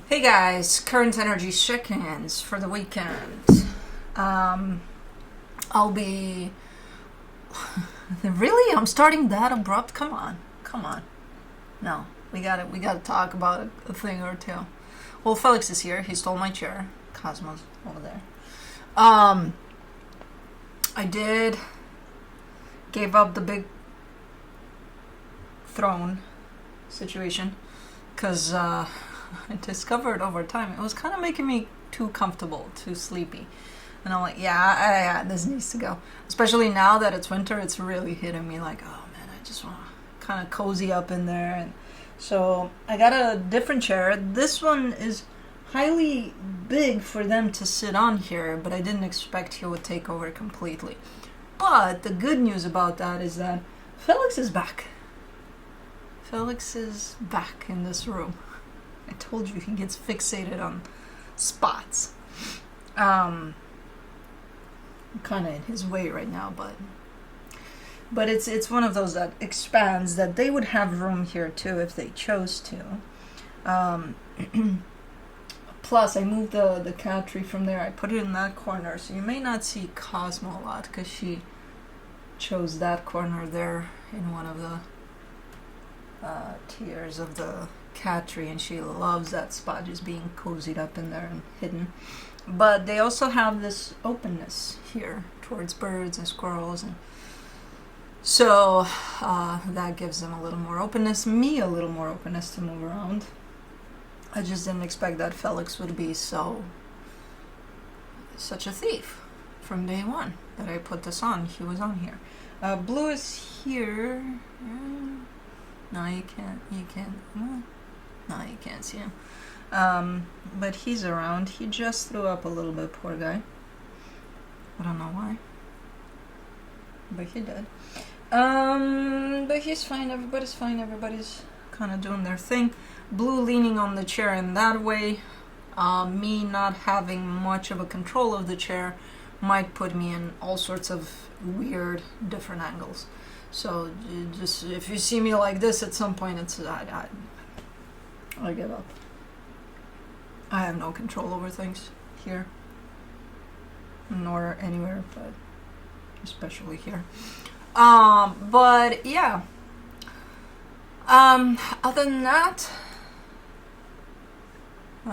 Hey guys, current energy check-ins for the weekend. I'll be... Really? I'm starting that abrupt? Come on. No, we gotta talk about a thing or two. Well, Felix is here. He stole my chair. Cosmo's over there. I gave up the big throne situation because I discovered over time it was kind of making me too comfortable, too sleepy. And I'm like, yeah, this needs to go. Especially now that it's winter, it's really hitting me like, oh man, I just want to kind of cozy up in there. And so I got a different chair. This one is highly big for them to sit on here, but I didn't expect he would take over completely. But the good news about that is that Felix is back. Felix is back in this room. I told you he gets fixated on spots. Kind of in his way right now, but it's one of those that expands, that they would have room here too if they chose to. Plus, I moved the cat tree from there. I put it in that corner, so you may not see Cosmo a lot because she chose that corner there in one of the tiers of the cat tree, and she loves that spot, just being cozied up in there and hidden. But they also have this openness here towards birds and squirrels, and so that gives them a little more openness, me a little more openness to move around. I just didn't expect that Felix would be such a thief from day one that I put this on. He was on here. Blue is here. No, you can't see him. But he's around. He just threw up a little bit, poor guy. I don't know why, but he did. But he's fine. Everybody's fine. Everybody's kind of doing their thing. Blue leaning on the chair in that way. Me not having much of a control of the chair might put me in all sorts of weird, different angles. So just if you see me like this at some point, it's I give up. I have no control over things here, nor anywhere, but especially here. But yeah. Other than that, I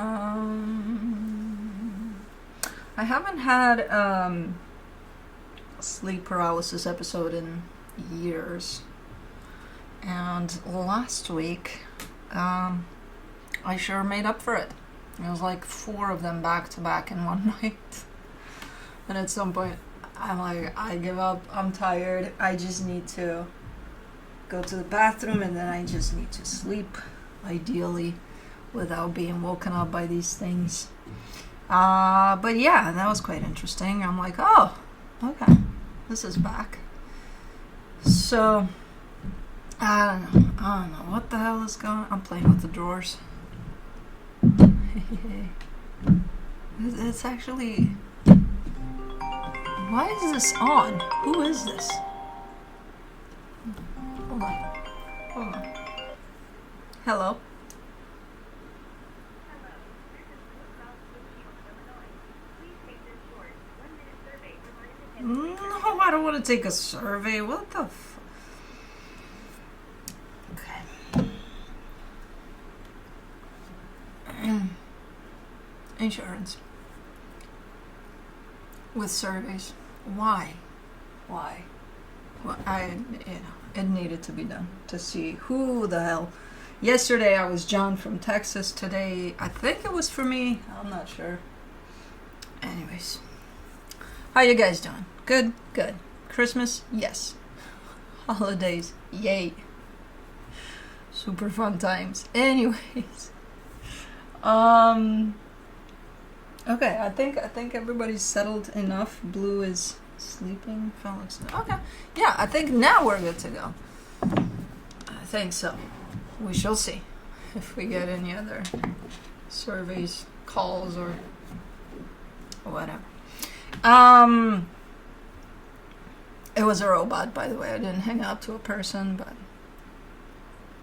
haven't had a sleep paralysis episode in years, and last week I sure made up for it. It was like 4 of them back to back in one night, and at some point I'm like, I give up, I'm tired, I just need to go to the bathroom, and then I just need to sleep, ideally without being woken up by these things. But yeah, that was quite interesting. I'm like, oh, okay, this is back. So I don't know what the hell is going on. I'm playing with the drawers. It's actually, why is this on? Who is this? Hold on. Hello. No, I don't want to take a survey. What the Okay. Insurance. With surveys. Why? Well, it needed to be done to see who the hell. Yesterday I was John from Texas. Today I think it was for me. I'm not sure. Anyways, how you guys doing? Good. Christmas? Yes. Holidays? Yay. Super fun times. Anyways, okay, I think everybody's settled enough. Blue is sleeping. Felix. Okay. Yeah, I think now we're good to go. I think so. We shall see if we get any other surveys, calls, or whatever. It was a robot, by the way. I didn't hang out to a person, but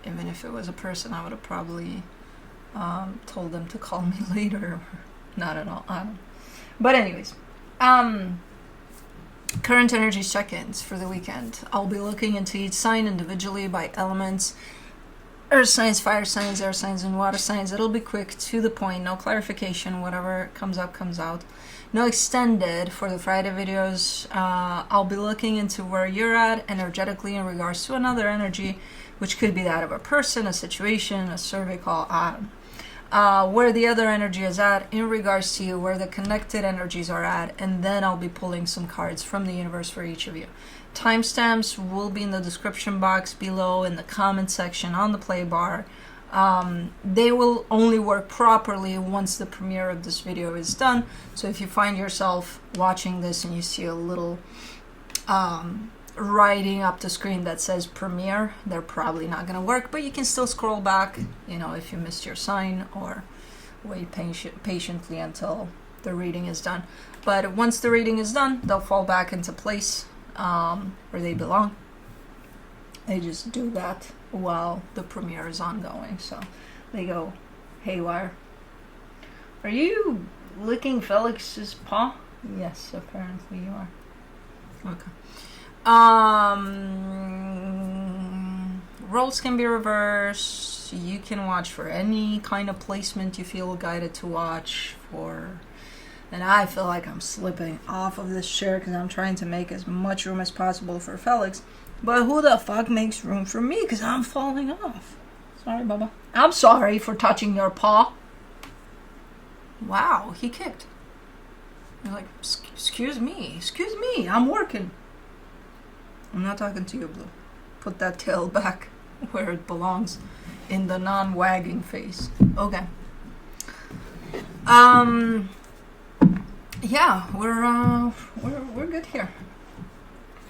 even if it was a person, I would have probably Told them to call me later. Not at all. But anyways, current energy check-ins for the weekend. I'll be looking into each sign individually by elements. Earth signs, fire signs, air signs, and water signs. It'll be quick, to the point, no clarification. Whatever comes up, comes out. No extended for the Friday videos. I'll be looking into where you're at energetically in regards to another energy, which could be that of a person, a situation, a survey call, where the other energy is at in regards to you, where the connected energies are at, and then I'll be pulling some cards from the universe for each of you. Timestamps will be in the description box below, in the comment section, on the play bar. They will only work properly once the premiere of this video is done. So if you find yourself watching this and you see a little writing up the screen that says premiere, they're probably not going to work, but you can still scroll back, you know, if you missed your sign, or wait patiently until the reading is done. But once the reading is done, they'll fall back into place where they belong. They just do that while the premiere is ongoing, so they go haywire. Are you licking Felix's paw? Yes, apparently you are. Okay. Roles can be reversed. You can watch for any kind of placement you feel guided to watch for. And I feel like I'm slipping off of this chair because I'm trying to make as much room as possible for Felix. But who the fuck makes room for me? Because I'm falling off. Sorry, Bubba. I'm sorry for touching your paw. Wow, he kicked. You're like, excuse me, I'm working. I'm not talking to you, Blue. Put that tail back where it belongs, in the non-wagging face. Okay. Yeah, we're good here.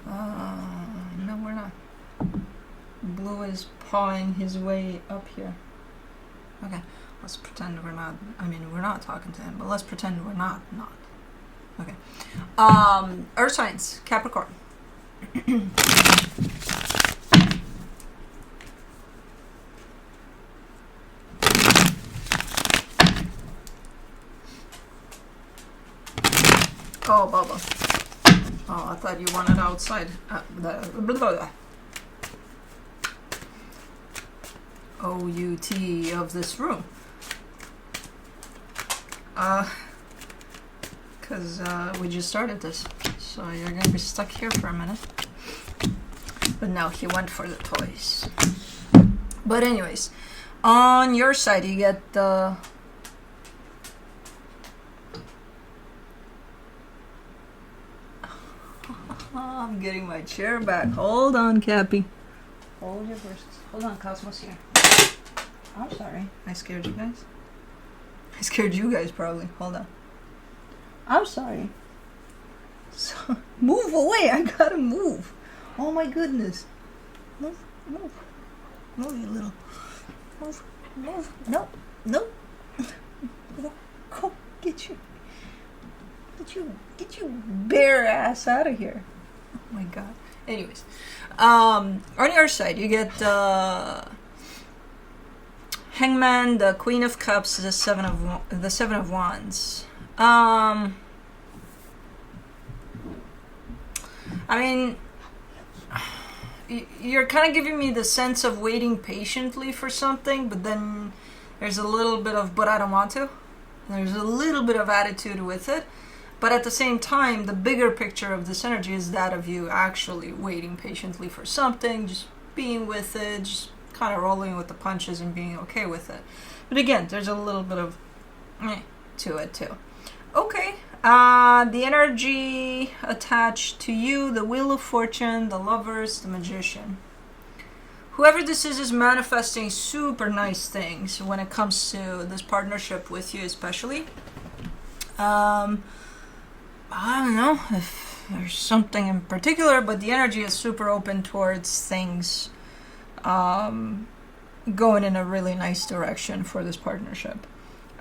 No, we're not. Blue is pawing his way up here. Okay, let's pretend we're not. I mean, we're not talking to him, but let's pretend we're not. Okay. Earth signs, Capricorn. Oh, Bubba. Oh, I thought you wanted outside. OUT of this room. Because we just started this. So you're going to be stuck here for a minute. But now he went for the toys. But anyways, on your side you get the... I'm getting my chair back. Hold on, Cappy. Hold your horses. Hold on, Cosmos here. I'm sorry. I scared you guys. I scared you guys probably. Hold on. I'm sorry. So, move away. I gotta move. Oh my goodness. Move. Move, you little. Move. No. Go. Get you bare ass out of here. Oh my god. Anyways, on your side you get the Hangman, the Queen of Cups, the Seven of Wands. I mean, you're kind of giving me the sense of waiting patiently for something, but then there's a little bit of, but I don't want to. There's a little bit of attitude with it. But at the same time, the bigger picture of this energy is that of you actually waiting patiently for something, just being with it, just kind of rolling with the punches and being okay with it. But again, there's a little bit of to it too. Okay, the energy attached to you, the Wheel of Fortune, the Lovers, the Magician. Whoever this is manifesting super nice things when it comes to this partnership with you especially. I don't know if there's something in particular, but the energy is super open towards things going in a really nice direction for this partnership.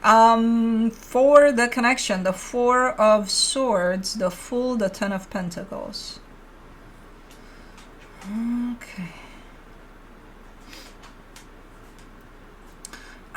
For the connection, the Four of Swords, the Fool, the Ten of Pentacles. Okay.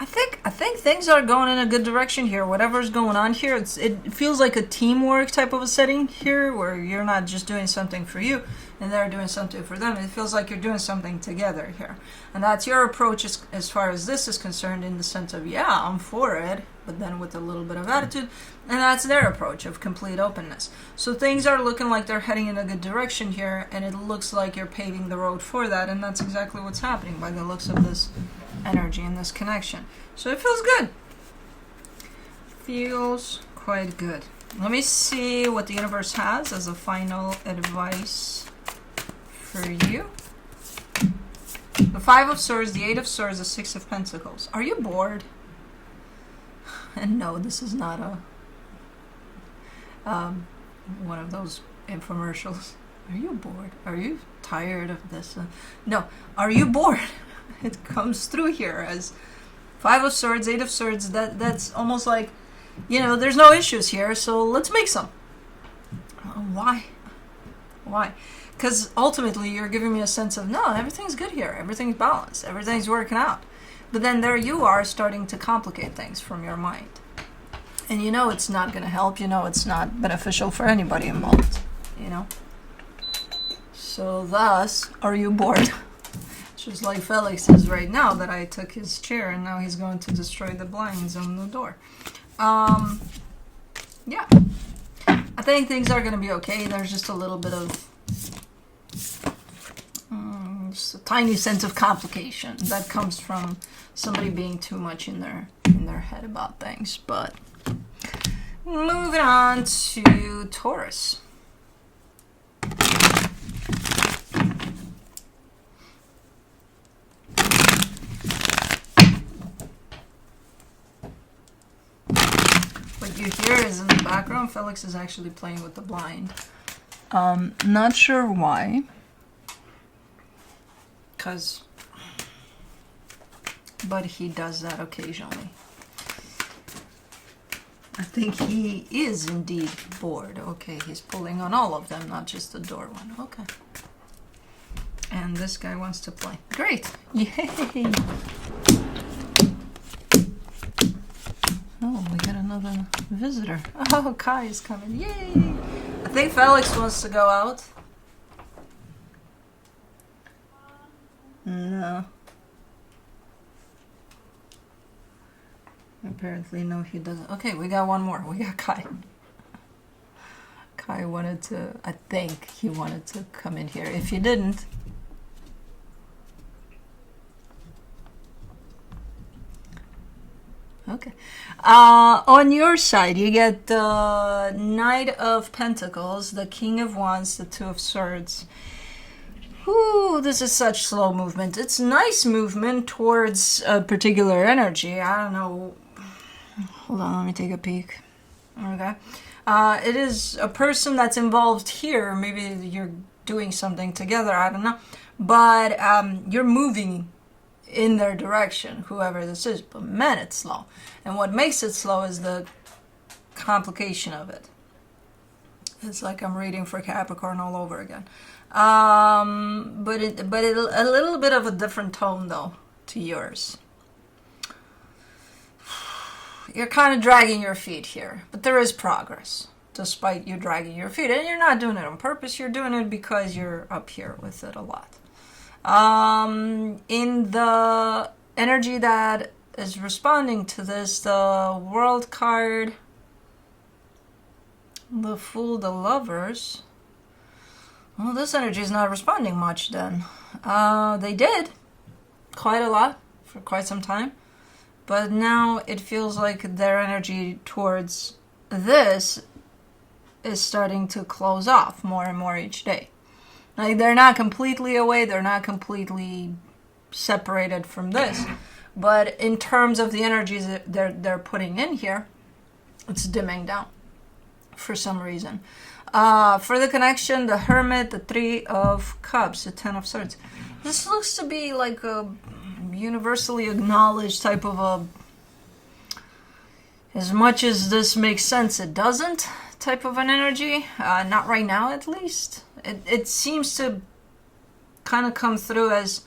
I think things are going in a good direction here. Whatever's going on here, it feels like a teamwork type of a setting here, where you're not just doing something for you and they're doing something for them. It feels like you're doing something together here, and that's your approach as far as this is concerned, in the sense of, yeah, I'm for it, but then with a little bit of attitude. And that's their approach of complete openness. So things are looking like they're heading in a good direction here, and it looks like you're paving the road for that, and that's exactly what's happening by the looks of this energy and this connection. So it feels good. Feels quite good. Let me see what the universe has as a final advice for you. The Five of Swords, the Eight of Swords, the Six of Pentacles. Are you bored? And no, this is not a one of those infomercials. Are you bored? Are you tired of this? No. Are you bored? It comes through here as Five of Swords, Eight of Swords. That's almost like, you know, there's no issues here, so let's make some. Why? Why? Because ultimately you're giving me a sense of, no, everything's good here. Everything's balanced. Everything's working out. But then there you are starting to complicate things from your mind. And you know it's not going to help. You know it's not beneficial for anybody involved. You know? So thus, are you bored? Just like Felix is right now, that I took his chair and now he's going to destroy the blinds on the door. Yeah. I think things are going to be okay. There's just a little bit of just a tiny sense of complication that comes from somebody being too much in their head about things. But moving on to Taurus. What you hear is in the background, Felix is actually playing with the blind. Not sure why. But he does that occasionally. I think he is indeed bored. Okay, he's pulling on all of them, not just the door one. Okay. And this guy wants to play. Great! Yay! Oh, we got another visitor. Oh, Kai is coming. Yay! I think Felix wants to go out. No. Apparently, no, he doesn't. Okay, we got one more. We got Kai. Kai wanted to, I think he wanted to come in here. If he didn't, okay. On your side, you get the Knight of Pentacles, the King of Wands, the Two of Swords. Ooh, this is such slow movement. It's nice movement towards a particular energy. I don't know. Hold on, let me take a peek. Okay. It is a person that's involved here. Maybe you're doing something together. I don't know. But you're moving in their direction, whoever this is. But man, it's slow. And what makes it slow is the complication of it. It's like I'm reading for Capricorn all over again. But a little bit of a different tone though to yours. You're kind of dragging your feet here, but there is progress despite you dragging your feet, and you're not doing it on purpose. You're doing it because you're up here with it a lot. In the energy that is responding to this, the World card, the Fool, the Lovers. Well, this energy is not responding much then. They did quite a lot for quite some time. But now it feels like their energy towards this is starting to close off more and more each day. Like they're not completely away. They're not completely separated from this. But in terms of the energies that they're putting in here, it's dimming down for some reason. For the connection, the Hermit, the Three of Cups, the Ten of Swords. This looks to be like a universally acknowledged type of a, as much as this makes sense, it doesn't, type of an energy. Not right now, at least. It seems to kind of come through as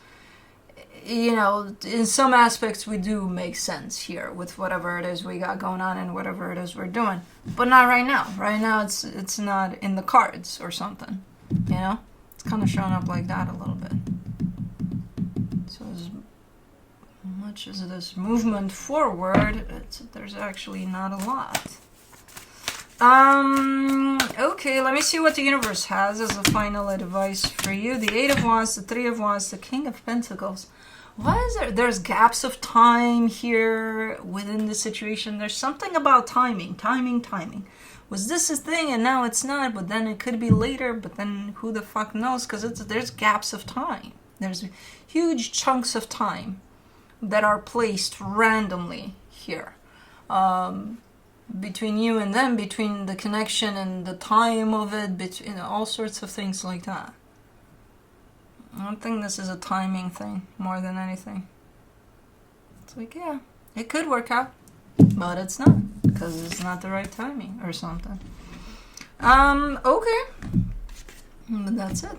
you know, in some aspects we do make sense here with whatever it is we got going on and whatever it is we're doing, but not right now. Right now it's not in the cards or something, you know. It's kind of showing up like that a little bit. So as much as this movement forward, there's actually not a lot. Okay, let me see what the universe has as a final advice for you. The Eight of Wands, the Three of Wands, the King of Pentacles. Why is there? There's gaps of time here within the situation. There's something about timing. Was this a thing and now it's not, but then it could be later, but then who the fuck knows? Because there's gaps of time. There's huge chunks of time that are placed randomly here. Between you and them, between the connection and the time of it, between all sorts of things like that. I think this is a timing thing more than anything. It's like, yeah, it could work out, but it's not, because it's not the right timing or something. Okay, but that's it.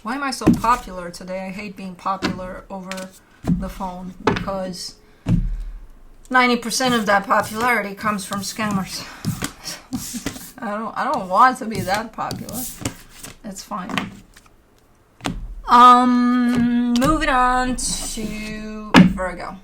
Why am I so popular today? I hate being popular over the phone, because 90% of that popularity comes from scammers. I don't want to be that popular. It's fine. Moving on to Virgo.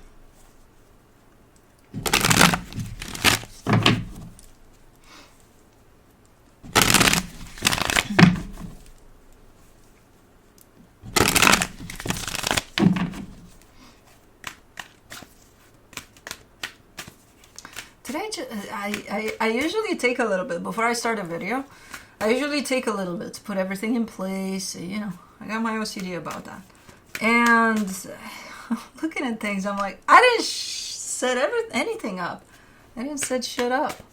I usually take a little bit before I start a video. I usually take a little bit to put everything in place. You know, I got my OCD about that. And looking at things, I'm like, I didn't set anything up. I didn't set shit up.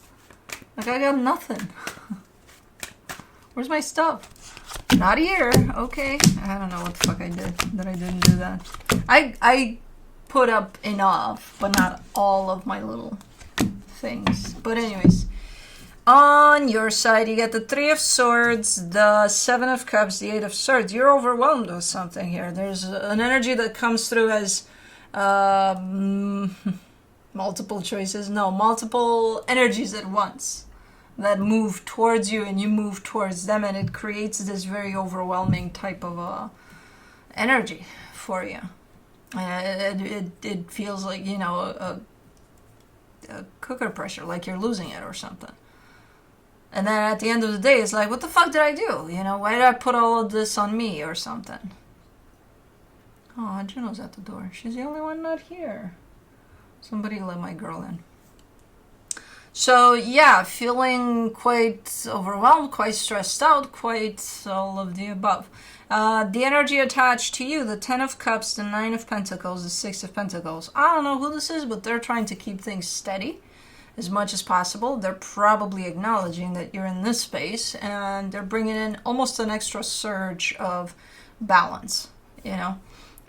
Like, I got nothing. Where's my stuff? Not here. Okay. I don't know what the fuck I did that I didn't do that. I put up enough, but not all of my little things. But anyways, on your side, you get the Three of Swords, the Seven of Cups, the Eight of Swords. You're overwhelmed with something here. There's an energy that comes through as multiple choices. No, multiple energies at once that move towards you and you move towards them, and it creates this very overwhelming type of energy for you. It feels like, you know, a cooker pressure, like you're losing it or something. And then at the end of the day, it's like, what the fuck did I do? You know, why did I put all of this on me or something? Oh, Juno's at the door. She's the only one not here. Somebody let my girl in. So, yeah, feeling quite overwhelmed, quite stressed out, quite all of the above. The energy attached to you, the Ten of Cups, the Nine of Pentacles, the Six of Pentacles. I don't know who this is, but they're trying to keep things steady as much as possible. They're probably acknowledging that you're in this space, and they're bringing in almost an extra surge of balance, you know,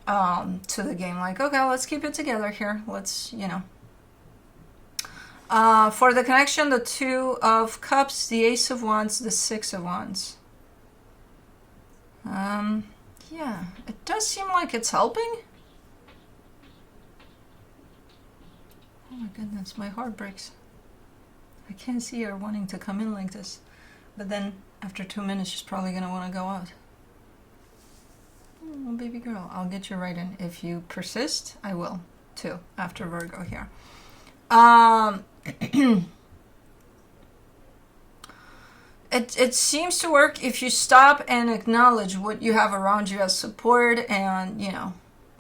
to the game. Like, okay, let's keep it together here. Let's, you know. For the connection, the Two of Cups, the Ace of Wands, the Six of Wands. Yeah, it does seem like it's helping. Oh my goodness, my heart breaks. I can't see her wanting to come in like this. But then, after 2 minutes, she's probably going to want to go out. Oh, baby girl, I'll get you right in. If you persist, I will, too, after Virgo here. It seems to work if you stop and acknowledge what you have around you as support and, you know,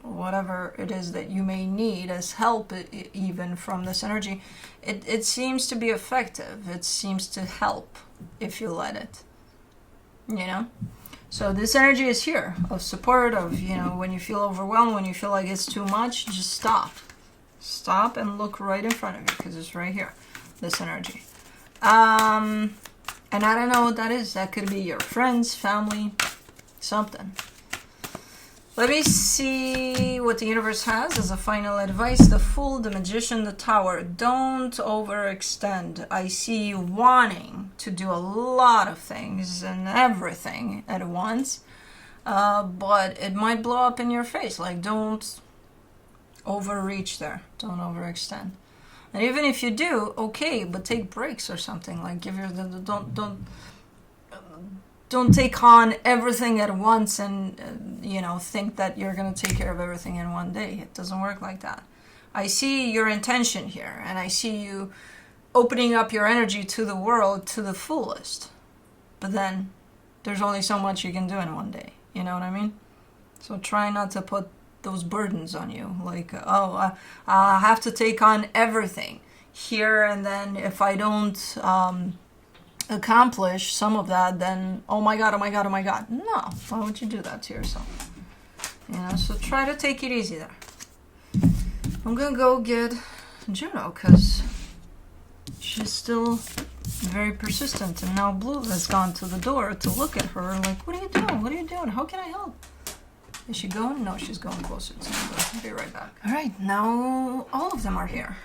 whatever it is that you may need as help, even from this energy. It seems to be effective. It seems to help if you let it, you know. So this energy is here of support, of, you know, when you feel overwhelmed, when you feel like it's too much, just stop. Stop and look right in front of you, because it's right here, this energy. And I don't know what that is. That could be your friends, family, something. Let me see what the universe has as a final advice. The Fool, the Magician, the Tower. Don't overextend. I see you wanting to do a lot of things and everything at once. but it might blow up in your face. Like, don't overreach there. Don't overextend. And even if you do, okay, but take breaks or something. Like, don't take on everything at once and think that you're gonna take care of everything in one day. It doesn't work like that. I see your intention here, and I see you opening up your energy to the world to the fullest. But then there's only so much you can do in one day. You know what I mean? So try not to put those burdens on you. Like, I have to take on everything here, and then if I don't accomplish some of that, then oh my god. No, why would you do that to yourself? So try to take it easy there. I'm gonna go get Juno because she's still very persistent, and now Blue has gone to the door to look at her like, what are you doing? How can I help? Is she going? No, she's going closer to me. I'll be right back. All right, now all of them are here,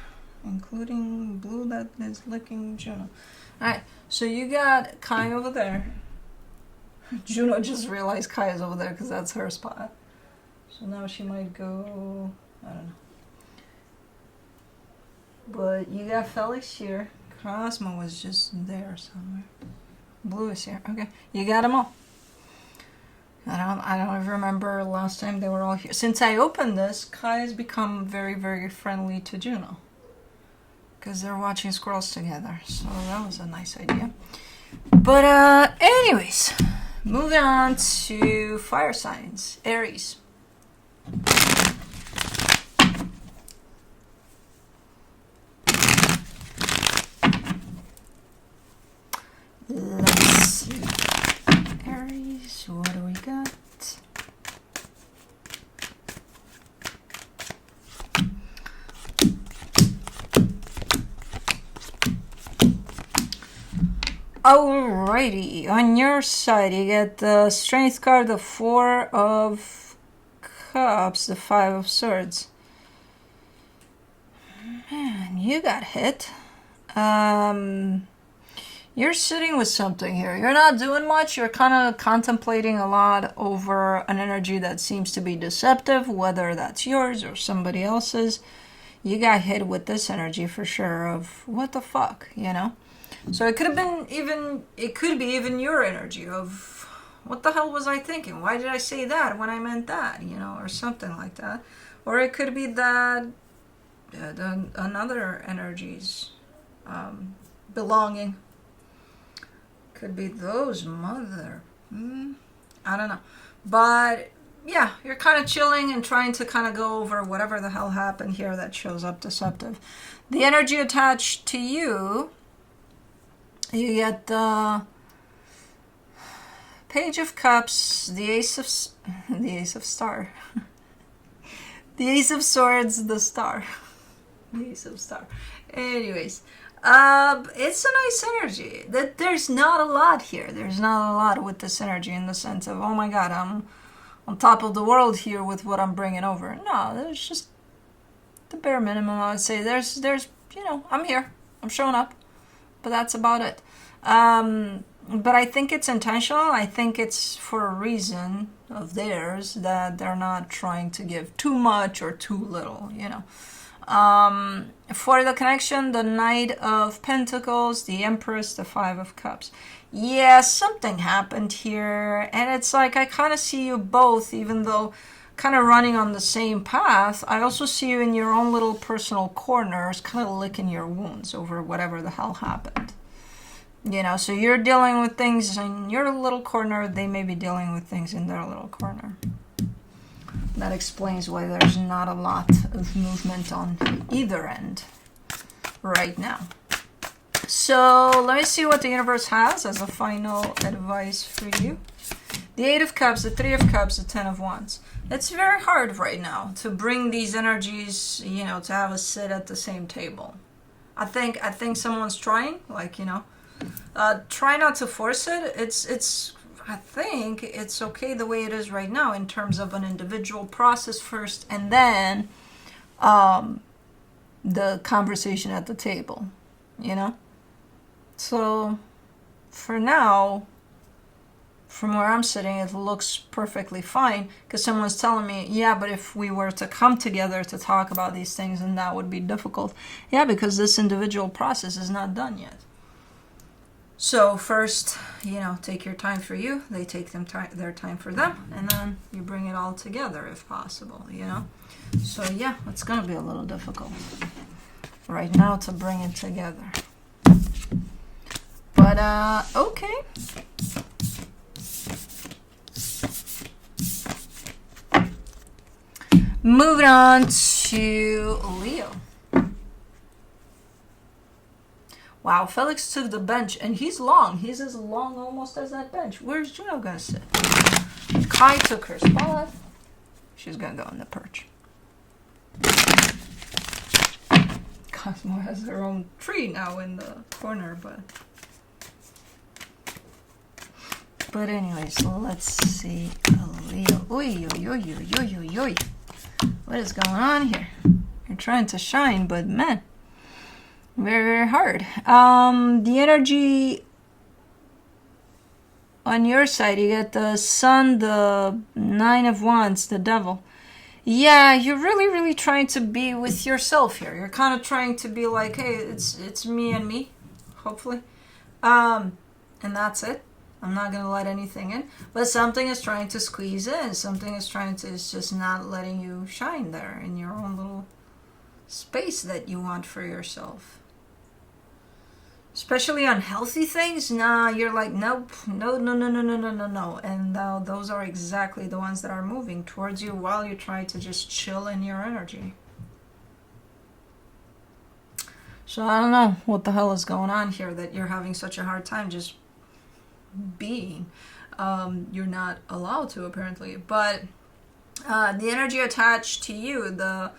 including Blue that is licking Juno. All right, so you got Kai over there. Juno just realized Kai is over there because that's her spot. So now she might go, I don't know. But you got Felix here. Cosmo was just there somewhere. Blue is here. Okay, you got them all. I don't even remember last time they were all here. Since I opened this, Kai has become very, very friendly to Juno. Because they're watching squirrels together. So that was a nice idea. But anyways, moving on to fire signs. Aries. Let's see. Aries, what do we got? Alrighty, on your side you get the Strength card, the Four of Cups, the Five of Swords. Man, you got hit. You're sitting with something here. You're not doing much. You're kind of contemplating a lot over an energy that seems to be deceptive, whether that's yours or somebody else's. You got hit with this energy for sure of what the fuck, So it could be even your energy of what the hell was I thinking? Why did I say that when I meant that, or something like that. Or it could be that another energies belonging. Could be those I don't know. But yeah, you're kind of chilling and trying to kind of go over whatever the hell happened here that shows up deceptive. The energy attached to you, you get the Page of Cups, the Ace of Star, the Ace of Swords, the Star, the Ace of Star. Anyways, it's a nice energy. That there's not a lot here. There's not a lot with this energy in the sense of, oh my god, I'm on top of the world here with what I'm bringing over. No, there's just the bare minimum. I would say there's I'm here, I'm showing up, but that's about it. But I think it's intentional. I think it's for a reason of theirs that they're not trying to give too much or too little, For the connection, the Knight of Pentacles, the Empress, the Five of Cups. Yeah, something happened here, and it's like I kind of see you both, even though kind of running on the same path. I also see you in your own little personal corners, kind of licking your wounds over whatever the hell happened. So you're dealing with things in your little corner, they may be dealing with things in their little corner. That explains why there's not a lot of movement on either end right now. So let me see what the universe has as a final advice for you. The Eight of Cups, the Three of Cups, the Ten of Wands. It's very hard right now to bring these energies, to have a sit at the same table. I think someone's trying, try not to force it. I think it's okay the way it is right now in terms of an individual process first and then the conversation at the table, So for now, from where I'm sitting, it looks perfectly fine, because someone's telling me, yeah, but if we were to come together to talk about these things, then that would be difficult. Yeah, because this individual process is not done yet. So first, you know, take your time for you, they take their time for them, and then you bring it all together if possible, you know. So yeah, it's gonna be a little difficult right now to bring it together. But okay. Moving on to Leo. Wow, Felix took the bench, and he's long. He's as long almost as that bench. Where's Juno gonna sit? Kai took her spot. She's gonna go in the perch. Cosmo has her own tree now in the corner, but anyways, let's see. Leo. Oy, oy, oy, oy, oy, oy, oy. What is going on here? You're trying to shine, but man, very, very hard. The energy on your side, you get the Sun, the Nine of Wands, the Devil. Yeah, you're really, really trying to be with yourself here. You're kind of trying to be like, hey, it's me and me, hopefully. And that's it. I'm not going to let anything in. But something is trying to squeeze in. Something is just not letting you shine there in your own little space that you want for yourself. Especially on healthy things, nah, you're like, nope, no. And those are exactly the ones that are moving towards you while you try to just chill in your energy. So I don't know what the hell is going on here that you're having such a hard time just being. You're not allowed to, apparently. But the energy attached to you, the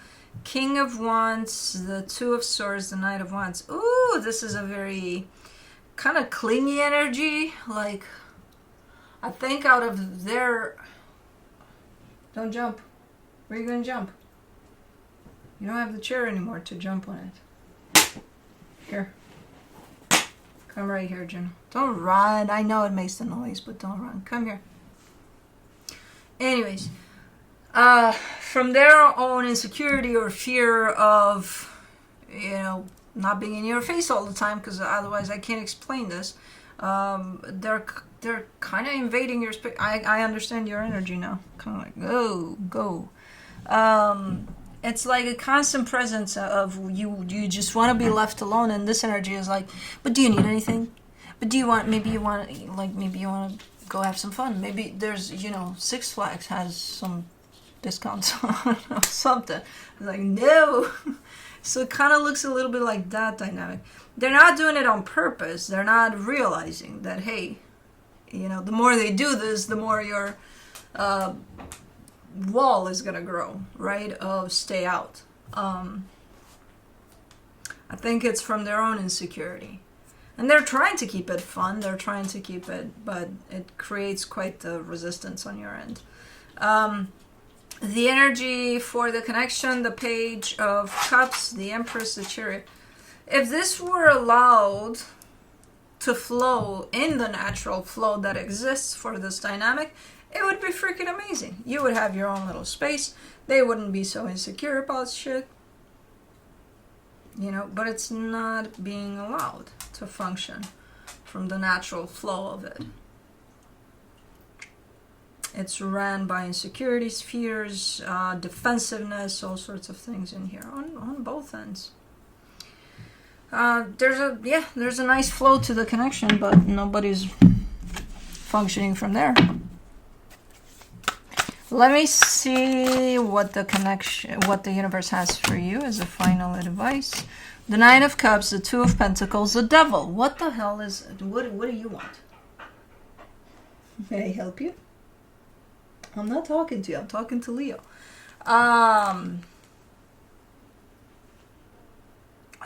King of Wands, the Two of Swords, the Knight of Wands. Ooh, this is a very kind of clingy energy. Like, I think out of their... Don't jump. Where are you going to jump? You don't have the chair anymore to jump on it. Here. Come right here, Juno. Don't run. I know it makes the noise, but don't run. Come here. Anyways. From their own insecurity or fear of, you know, not being in your face all the time, because otherwise I can't explain this, they're kind of invading your space. I understand your energy now. Kind of like, go. It's like a constant presence of you just want to be left alone, and this energy is like, but do you need anything? But maybe you want to go have some fun. Maybe there's, you know, Six Flags has some discounts on or something. It's like, no. So it kind of looks a little bit like that dynamic. They're not doing it on purpose. They're not realizing that, hey, you know, the more they do this, the more your wall is gonna grow, right? Of stay out. I think it's from their own insecurity. And they're trying to keep it fun. They're trying to keep it, but it creates quite the resistance on your end. The energy for the connection, the Page of Cups, the Empress, the Chariot. If this were allowed to flow in the natural flow that exists for this dynamic, it would be freaking amazing. You would have your own little space. They wouldn't be so insecure about shit. You know, but it's not being allowed to function from the natural flow of it. It's ran by insecurities, fears, defensiveness, all sorts of things in here on both ends. There's a nice flow to the connection, but nobody's functioning from there. Let me see what the universe has for you as a final advice. The Nine of Cups, the Two of Pentacles, the Devil. What the hell is... What do you want? May I help you? I'm not talking to you. I'm talking to Leo. I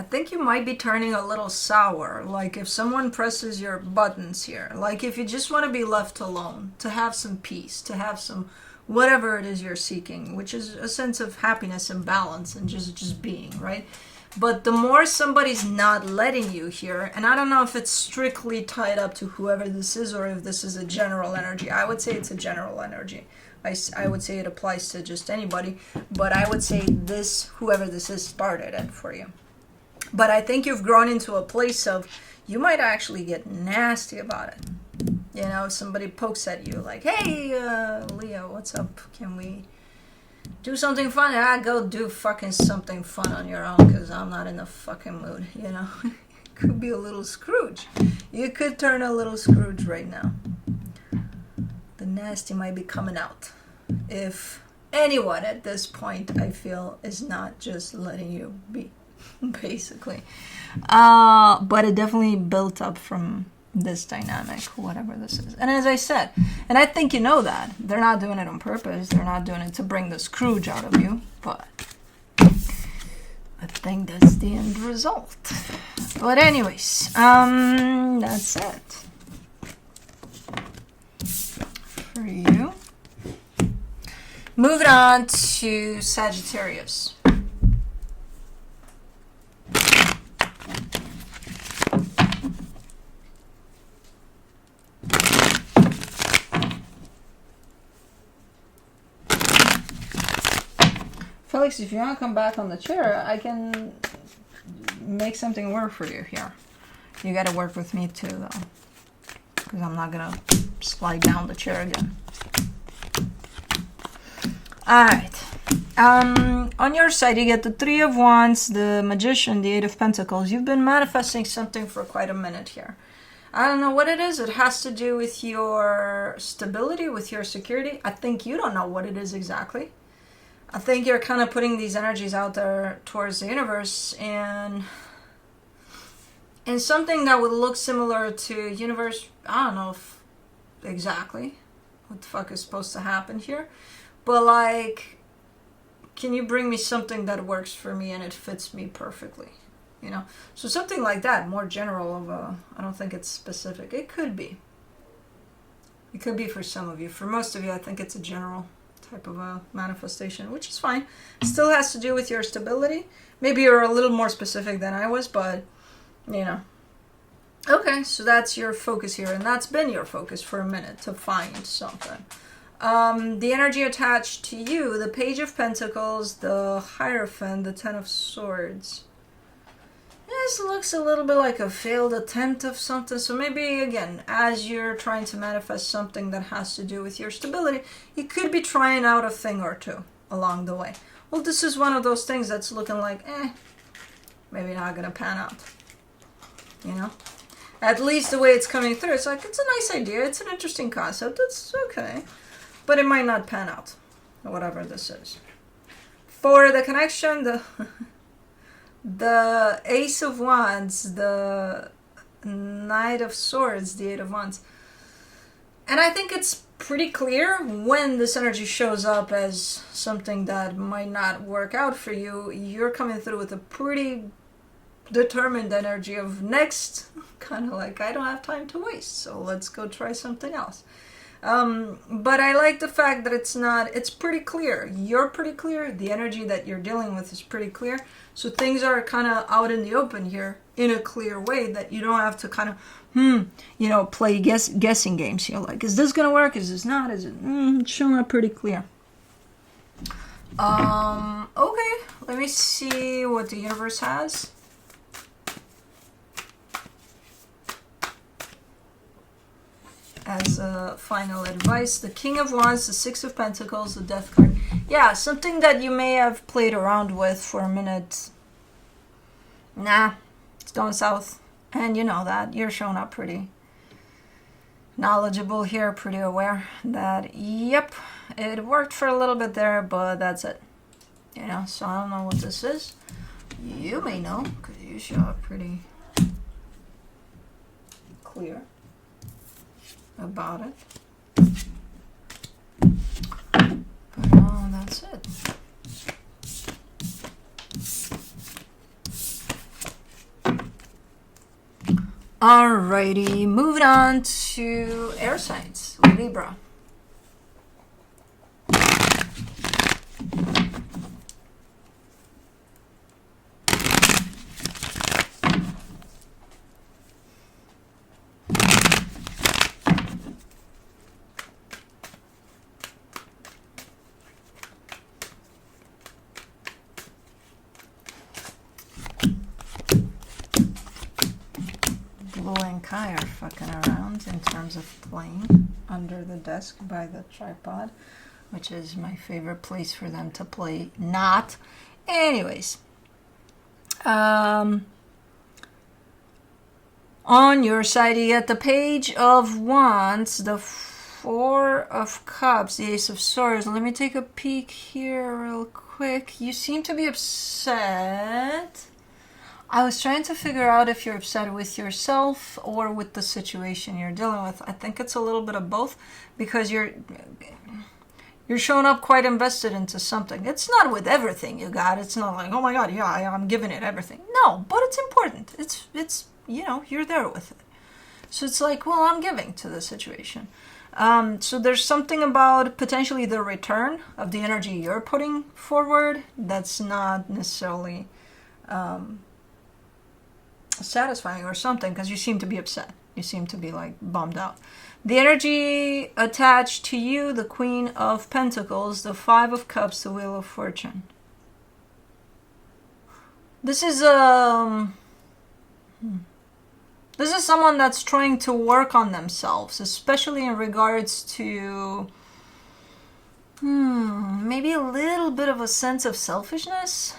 think you might be turning a little sour. Like if someone presses your buttons here. Like if you just want to be left alone. To have some peace. To have some... whatever it is you're seeking. Which is a sense of happiness and balance and just being, right? But the more somebody's not letting you here, and I don't know if it's strictly tied up to whoever this is or if this is a general energy. I would say it's a general energy. I would say it applies to just anybody, but I would say this, whoever this is, started it for you. But I think you've grown into a place of, you might actually get nasty about it. You know, somebody pokes at you like, hey, Leo, what's up? Can we do something fun? Go do fucking something fun on your own, because I'm not in the fucking mood, you know? Could be a little Scrooge. You could turn a little Scrooge right now. The nasty might be coming out. If anyone at this point, I feel, is not just letting you be, basically. But it definitely built up from this dynamic, whatever this is. And as I said, and I think you know that, they're not doing it on purpose. They're not doing it to bring the Scrooge out of you, but I think that's the end result. But anyways, that's it for you. Moving on to Sagittarius. Felix, if you want to come back on the chair, I can make something work for you here. You got to work with me too, though, because I'm not going to slide down the chair again. All right. On your side, you get the Three of Wands, the Magician, the Eight of Pentacles. You've been manifesting something for quite a minute here. I don't know what it is. It has to do with your stability, with your security. I think you don't know what it is exactly. I think you're kind of putting these energies out there towards the universe, and something that would look similar to universe. I don't know if exactly what the fuck is supposed to happen here, but like, can you bring me something that works for me and it fits me perfectly? You know, so something like that, more general of a, I don't think it's specific. It could be. It could be for some of you. For most of you, I think it's a general type of a manifestation, which is fine. It still has to do with your stability. Maybe you're a little more specific than I was, but you know. Okay, so that's your focus here, and that's been your focus for a minute, to find something. The energy attached to you, the Page of Pentacles, the Hierophant, the Ten of Swords. This looks a little bit like a failed attempt of something. So maybe, again, as you're trying to manifest something that has to do with your stability, you could be trying out a thing or two along the way. Well, this is one of those things that's looking like, maybe not going to pan out. You know? At least the way it's coming through, it's like, it's a nice idea. It's an interesting concept. It's okay. But it might not pan out, whatever this is. For the connection, the Ace of Wands, the Knight of Swords, the Eight of Wands. And I think it's pretty clear when this energy shows up as something that might not work out for you, you're coming through with a pretty determined energy of next, kind of like, I don't have time to waste, so let's go try something else. But I like the fact that it's pretty clear. You're pretty clear. The energy that you're dealing with is pretty clear. So things are kind of out in the open here in a clear way that you don't have to kind of, play guessing games. You're like, is this going to work? Is this not? Is it? It's showing up pretty clear. Okay. Let me see what the universe has. As a final advice, the King of Wands, the Six of Pentacles, the Death card. Yeah, something that you may have played around with for a minute. Nah, it's going south. And you know that. You're showing up pretty knowledgeable here, pretty aware that, yep, it worked for a little bit there, but that's it. You know, so I don't know what this is. You may know, because you show up pretty clear about it. But that's it. Alrighty, moving on to air signs, Libra. Blue and Kai are fucking around in terms of playing under the desk by the tripod, which is my favorite place for them to play. Not. Anyways. On your side, you get the Page of Wands, the Four of Cups, the Ace of Swords. Let me take a peek here real quick. You seem to be upset. I was trying to figure out if you're upset with yourself or with the situation you're dealing with. I think it's a little bit of both, because you're showing up quite invested into something. It's not with everything you got. It's not like, oh my God, yeah, I'm giving it everything. No, but it's important. It's you know, you're there with it. So it's like, well, I'm giving to the situation. So there's something about potentially the return of the energy you're putting forward that's not necessarily satisfying or something, because you seem to be upset. You seem to be like bummed out. The energy attached to you, the Queen of Pentacles, the Five of Cups, the Wheel of Fortune. This is someone that's trying to work on themselves, especially in regards to maybe a little bit of a sense of selfishness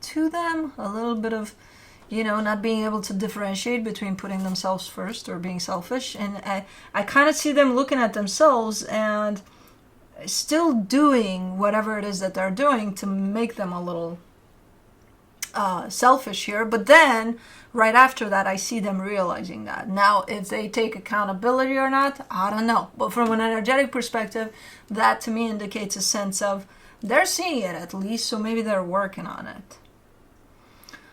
to them, a little bit of, you know, not being able to differentiate between putting themselves first or being selfish. And I kind of see them looking at themselves and still doing whatever it is that they're doing to make them a little selfish here. But then right after that, I see them realizing that. Now, if they take accountability or not, I don't know. But from an energetic perspective, that to me indicates a sense of they're seeing it at least, so maybe they're working on it.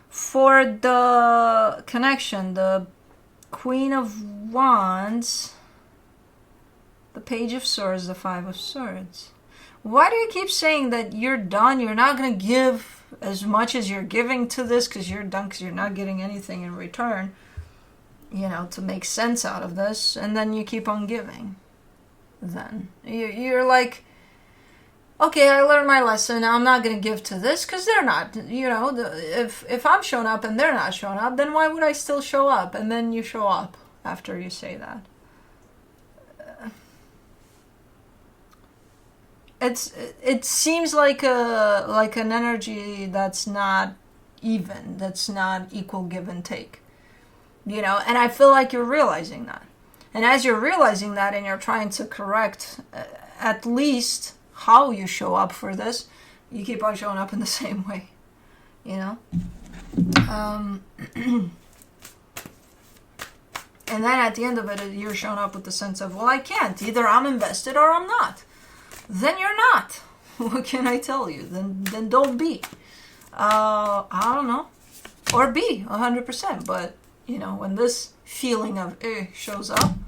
For the connection, the Queen of Wands, the Page of Swords, the Five of Swords. Why do you keep saying that you're done? You're not going to give as much as you're giving to this because you're done, because you're not getting anything in return, you know, to make sense out of this. And then you keep on giving. Then you're like, okay, I learned my lesson. Now I'm not going to give to this because they're not, you know, if I'm showing up and they're not showing up, then why would I still show up? And then you show up after you say that. It seems like an energy that's not even, that's not equal give and take, you know, and I feel like you're realizing that. And as you're realizing that and you're trying to correct at least how you show up for this, you keep on showing up in the same way, you know. And then at the end of it, you're showing up with the sense of, well, I can't. Either I'm invested or I'm not. Then you're not. What can I tell you? Then don't be. I don't know. Or be 100%. But, you know, when this feeling of shows up,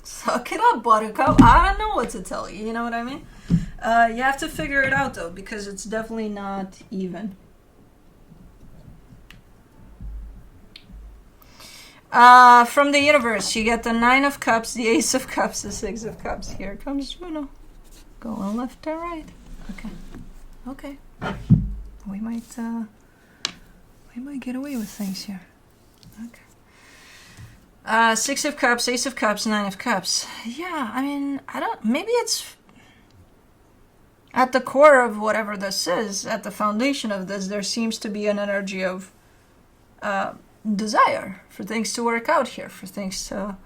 suck it up, buttercup. I don't know what to tell you. You know what I mean? You have to figure it out, though, because it's definitely not even. From the universe, you get the Nine of Cups, the Ace of Cups, the Six of Cups. Here comes Juno. Going left and right. Okay. Okay. We might get away with things here. Okay. Six of Cups, Ace of Cups, Nine of Cups. Yeah, I mean, maybe it's at the core of whatever this is, at the foundation of this, there seems to be an energy of desire for things to work out here, for things to,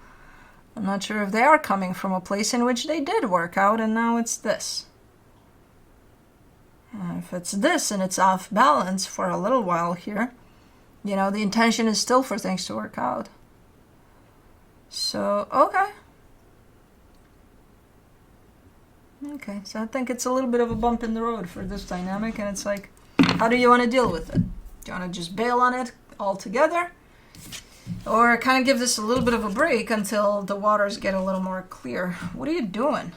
I'm not sure if they are coming from a place in which they did work out and now it's this. If it's this and it's off balance for a little while here, you know, the intention is still for things to work out. So, okay. Okay, so I think it's a little bit of a bump in the road for this dynamic, and it's like, how do you want to deal with it? Do you want to just bail on it altogether, or kind of give this a little bit of a break until the waters get a little more clear? What are you doing?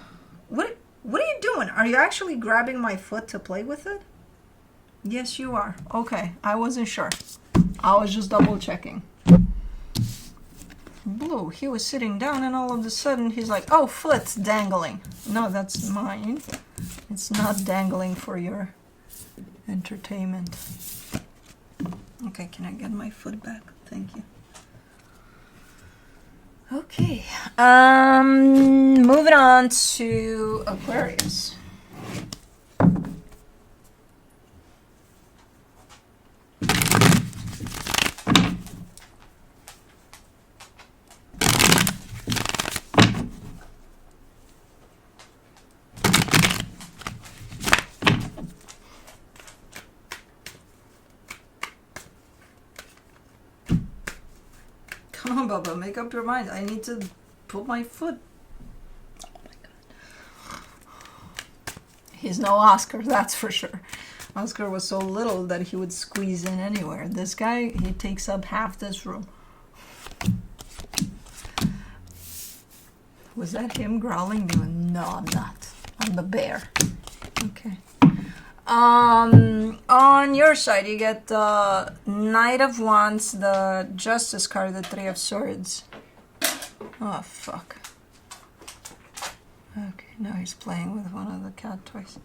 What are you doing? Are you actually grabbing my foot to play with it? Yes, you are. Okay, I wasn't sure. I was just double checking. Blue, he was sitting down and all of a sudden he's like, oh, foot's dangling. No, that's mine. It's not dangling for your entertainment. Okay, can I get my foot back? Thank you. Okay, moving on to Aquarius. Come on, Bubba, make up your mind. I need to put my foot. Oh my god. He's no Oscar, that's for sure. Oscar was so little that he would squeeze in anywhere. This guy, he takes up half this room. Was that him growling? No, I'm not. I'm the bear. Okay. On your side, you get the Knight of Wands, the Justice card, the Three of Swords. Oh, fuck. Okay, now he's playing with one of the cat toys.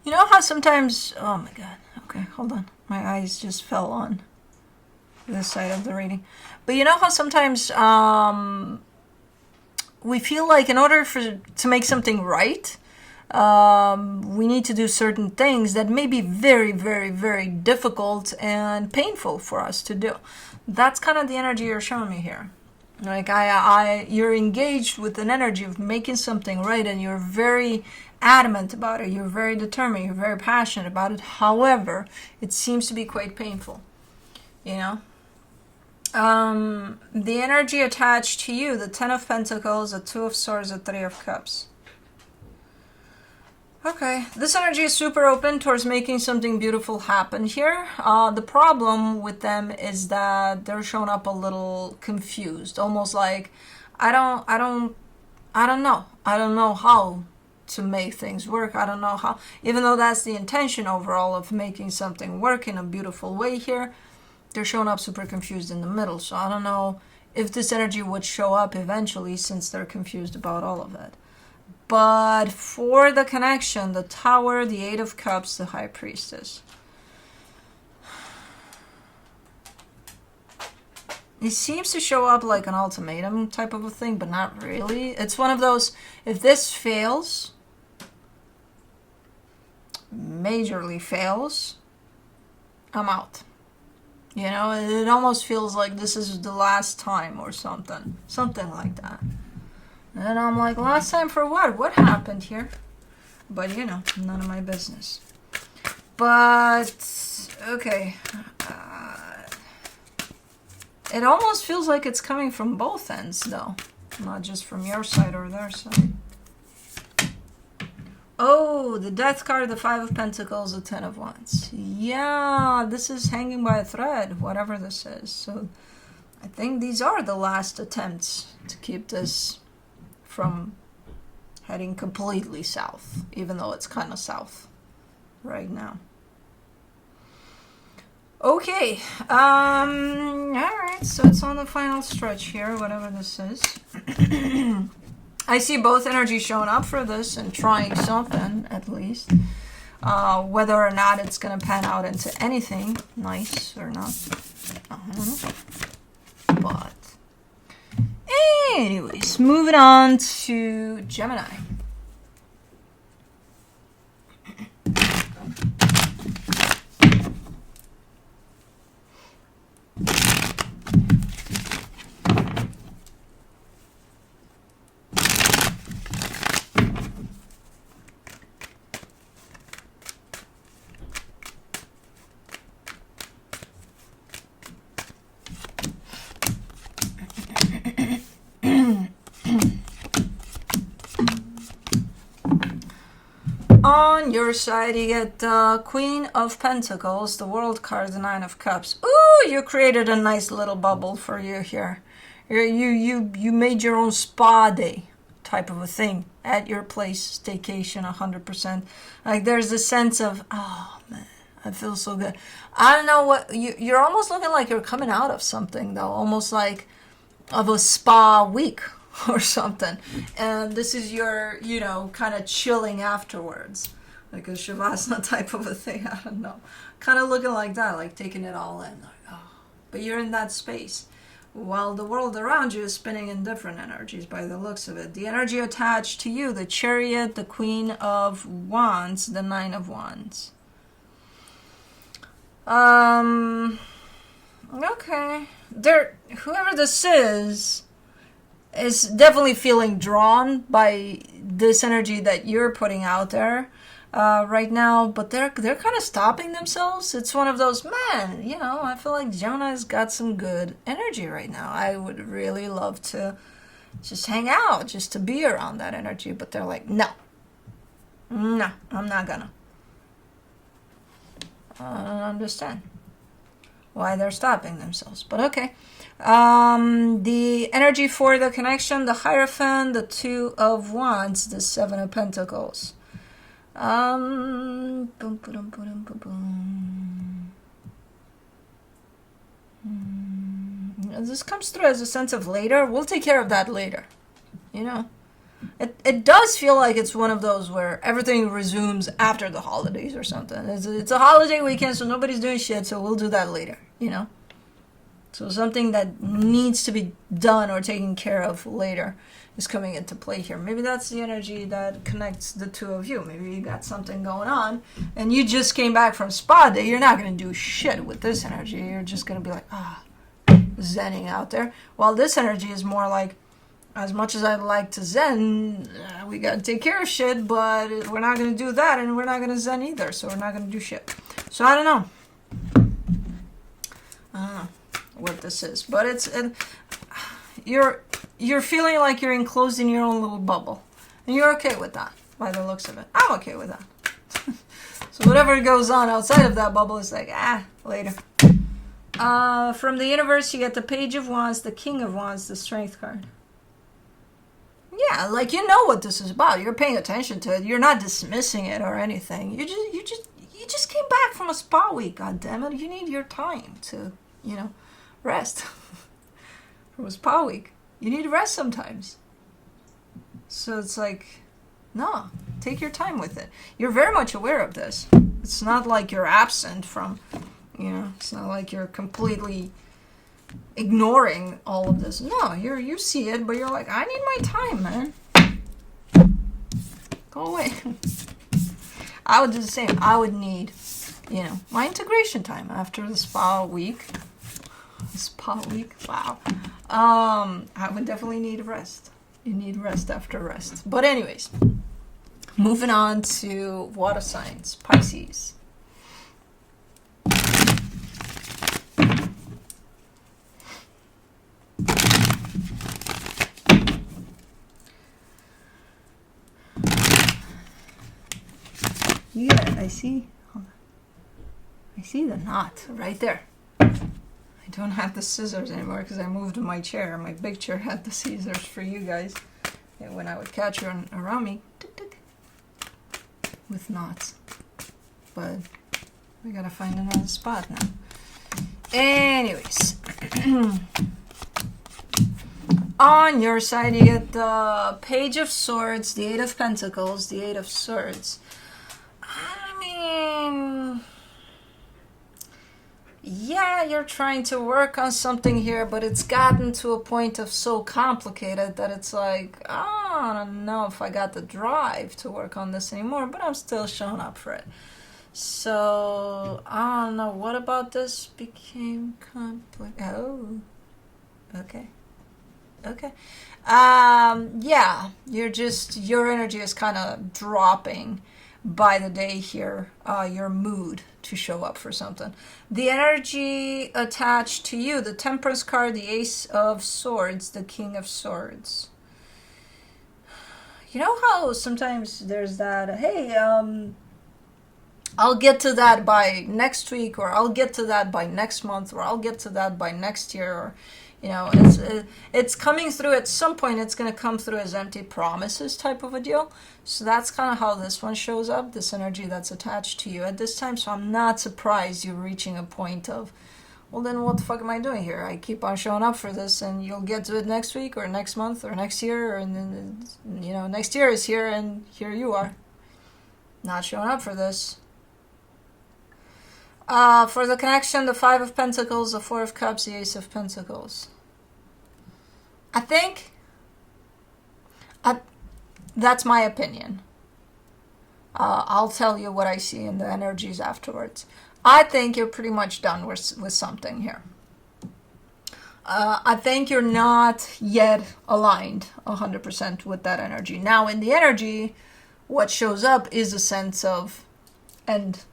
You know how sometimes... Oh my god. Okay, hold on. My eyes just fell on this side of the reading. But you know how sometimes we feel like in order to make something right, we need to do certain things that may be very, very, very difficult and painful for us to do. That's kind of the energy you're showing me here. Like you're engaged with an energy of making something right, and you're very adamant about it. You're very determined. You're very passionate about it. However, it seems to be quite painful. You know. The energy attached to you, the Ten of Pentacles, the Two of Swords, the Three of Cups. Okay, this energy is super open towards making something beautiful happen here. The problem with them is that they're showing up a little confused, almost like I don't know. I don't know how to make things work. I don't know how, even though that's the intention overall of making something work in a beautiful way here. They're showing up super confused in the middle, so I don't know if this energy would show up eventually since they're confused about all of it. But for the connection, the Tower, the Eight of Cups, the High Priestess. It seems to show up like an ultimatum type of a thing, but not really. It's one of those, if this fails, majorly fails, I'm out. You know, it almost feels like this is the last time or something. Something like that. And I'm like, last time for what? What happened here? But, you know, none of my business. But, okay. It almost feels like it's coming from both ends, though. Not just from your side or their side. Oh, the Death card, the Five of Pentacles, the Ten of Wands. Yeah, this is hanging by a thread, whatever this is. So I think these are the last attempts to keep this from heading completely south, even though it's kind of south right now. Okay, alright, so it's on the final stretch here, whatever this is. I see both energies showing up for this and trying something, at least. Whether or not it's going to pan out into anything nice or not, I don't know. But, anyways, moving on to Gemini. On your side, you get the Queen of Pentacles, the World card, the Nine of Cups. Ooh, you created a nice little bubble for you here. You made your own spa day type of a thing at your place, staycation, 100%. Like there's a sense of, oh man, I feel so good. I don't know what you're almost looking like you're coming out of something though, almost like of a spa week or something, and this is your, you know, kind of chilling afterwards, like a Shavasana type of a thing. I don't know. Kind of looking like that, like taking it all in. Like, oh. But you're in that space. While the world around you is spinning in different energies by the looks of it. The energy attached to you, the Chariot, the Queen of Wands, the Nine of Wands. Okay. Whoever this is definitely feeling drawn by this energy that you're putting out there right now, but they're kind of stopping themselves. It's one of those, man, you know, I feel like Gemini's got some good energy right now. I would really love to just hang out, just to be around that energy, but they're like, no, I'm not gonna. I don't understand why they're stopping themselves, but okay. The energy for the connection, the Hierophant, the Two of Wands, the Seven of Pentacles. This comes through as a sense of later. We'll take care of that later. You know, it does feel like it's one of those where everything resumes after the holidays or something. It's a holiday weekend, so nobody's doing shit, so we'll do that later, you know. So something that needs to be done or taken care of later is coming into play here. Maybe that's the energy that connects the two of you. Maybe you got something going on and you just came back from spa day. You're not going to do shit with this energy. You're just going to be like, zenning out there. While this energy is more like, as much as I'd like to zen, we got to take care of shit, but we're not going to do that, and we're not going to zen either, so we're not going to do shit. So I don't know what this is, but you're feeling like you're enclosed in your own little bubble, and you're okay with that by the looks of it. I'm okay with that. So whatever goes on outside of that bubble is like, later. From the universe, you get the Page of Wands, the King of Wands, the Strength card. Yeah, like, you know what this is about. You're paying attention to it. You're not dismissing it or anything. You just came back from a spa week. God damn it! You need your time to, you know, rest. From a spa week, you need to rest sometimes. So it's like, no, take your time with it. You're very much aware of this. It's not like you're absent from, you know. It's not like you're completely ignoring all of this. No, you see it, but you're like, I need my time, man. Go away. I would do the same. I would need, you know, my integration time after the spa week. Spa week, wow. I would definitely need rest. You need rest after rest. But anyways, moving on to water signs, Pisces. Yeah, I see the knot right there. I don't have the scissors anymore because I moved my chair. My big chair had the scissors for you guys. And when I would catch her around me, tick, tick, with knots. But we gotta find another spot now. Anyways. On your side, you get the Page of Swords, the Eight of Pentacles, the Eight of Swords. I mean, yeah, you're trying to work on something here, but it's gotten to a point of so complicated that it's like, I don't know if I got the drive to work on this anymore, but I'm still showing up for it. So, I don't know, what about this became complicated? Oh, okay. Okay. Yeah, your energy is kind of dropping by the day here, your mood to show up for something. The energy attached to you, the Temperance card, the Ace of Swords, the King of Swords. You know how sometimes there's that, hey, I'll get to that by next week, or I'll get to that by next month, or I'll get to that by next year, or, you know, it's coming through at some point. It's going to come through as empty promises type of a deal. So that's kind of how this one shows up, this energy that's attached to you at this time. So I'm not surprised you're reaching a point of, well, then what the fuck am I doing here? I keep on showing up for this, and you'll get to it next week or next month or next year, and then, you know, next year is here and here you are. Not showing up for this. For the connection, the Five of Pentacles, the Four of Cups, the Ace of Pentacles. I think that's my opinion. I'll tell you what I see in the energies afterwards. I think you're pretty much done with something here. I think you're not yet aligned 100% with that energy. Now, in the energy, what shows up is a sense of end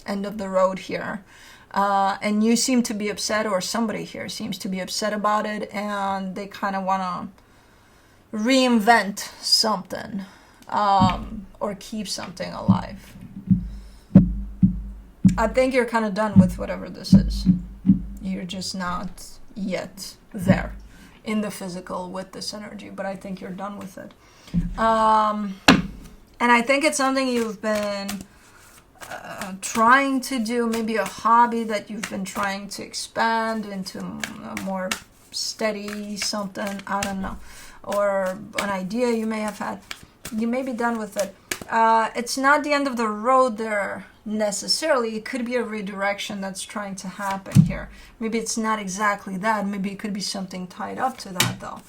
of the road here. And you seem to be upset, or somebody here seems to be upset about it, and they kind of want to reinvent something, or keep something alive. I think you're kind of done with whatever this is. You're just not yet there in the physical with this energy, but I think you're done with it. And I think it's something you've been trying to do, maybe a hobby that you've been trying to expand into a more steady something, I don't know, or an idea you may have had. You may be done with it. It's not the end of the road there necessarily. It could be a redirection that's trying to happen here. Maybe it's not exactly that. Maybe it could be something tied up to that, though.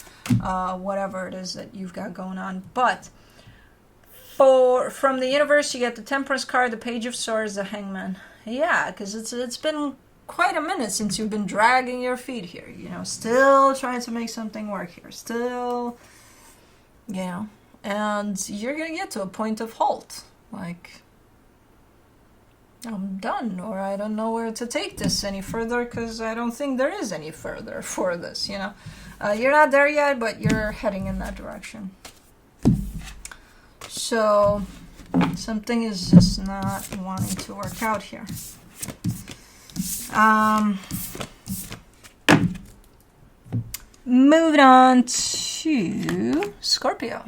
Whatever it is that you've got going on. But from the universe, you get the Temperance card, the Page of Swords, the Hangman. Yeah, because it's been quite a minute since you've been dragging your feet here. You know, still trying to make something work here. Still, you know, and you're going to get to a point of halt. Like, I'm done, or I don't know where to take this any further, because I don't think there is any further for this, you know. You're not there yet, but you're heading in that direction. So something is just not wanting to work out here. Moving on to Scorpio.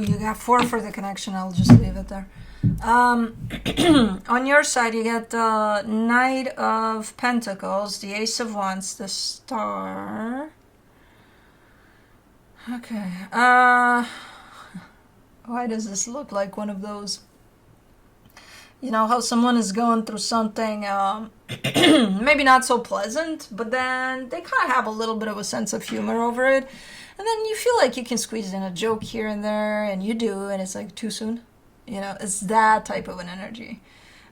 You got 4 for the connection. I'll just leave it there. On your side, you get the Knight of Pentacles, the Ace of Wands, the Star. Okay. Why does this look like one of those? You know how someone is going through something maybe not so pleasant, but then they kind of have a little bit of a sense of humor over it. And then you feel like you can squeeze in a joke here and there, and you do, and it's like too soon. You know, it's that type of an energy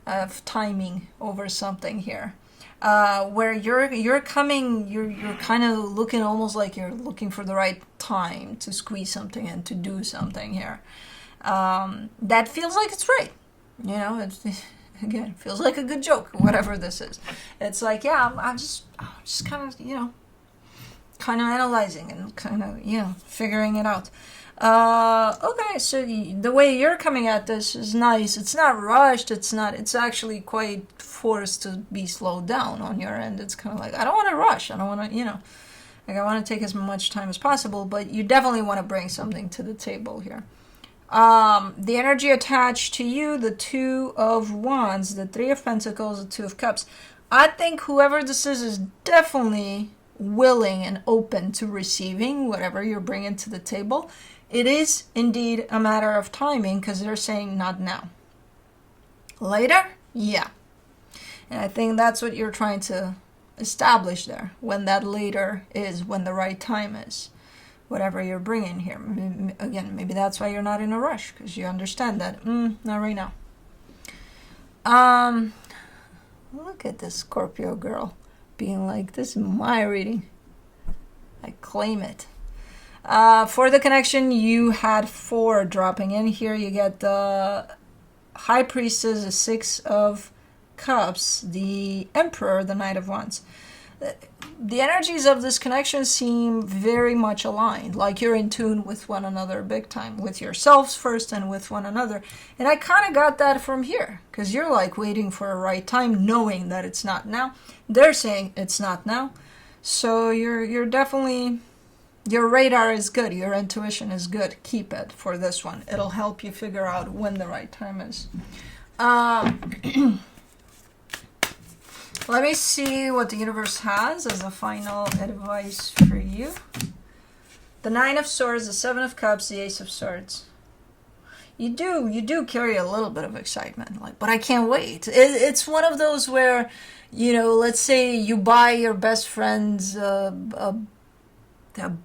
of timing over something here, where you're kind of looking almost like you're looking for the right time to squeeze something and to do something here. That feels like it's right. You know, again, feels like a good joke, whatever this is. It's like, yeah, I'm just kind of, you know, kind of analyzing and kind of, you know, figuring it out. Okay, so the way you're coming at this is nice. It's not rushed. It's actually quite forced to be slowed down on your end. It's kind of like, I don't want to rush. I don't want to, you know, like I want to take as much time as possible, but you definitely want to bring something to the table here. The energy attached to you, the Two of Wands, the Three of Pentacles, the Two of Cups. I think whoever this is definitely willing and open to receiving whatever you're bringing to the table. It is indeed a matter of timing, because they're saying not now. Later? Yeah. And I think that's what you're trying to establish there, when that later is, when the right time is. Whatever you're bringing here. Again, maybe that's why you're not in a rush, because you understand that, not right now. Look at this Scorpio girl being like, this is my reading. I claim it. For the connection, you had 4 dropping in here. You get the High Priestess, the Six of Cups, the Emperor, the Knight of Wands. the energies of this connection seem very much aligned, like you're in tune with one another big time, with yourselves first and with one another. And I kind of got that from here, because you're like waiting for a right time, knowing that it's not now. They're saying it's not now. So you're definitely, your radar is good, your intuition is good. Keep it for this one. It'll help you figure out when the right time is. Let me see what the universe has as a final advice for you. The Nine of Swords, the Seven of Cups, the Ace of Swords. You do carry a little bit of excitement, like, but I can't wait. It's one of those where, you know, let's say you buy your best friend's a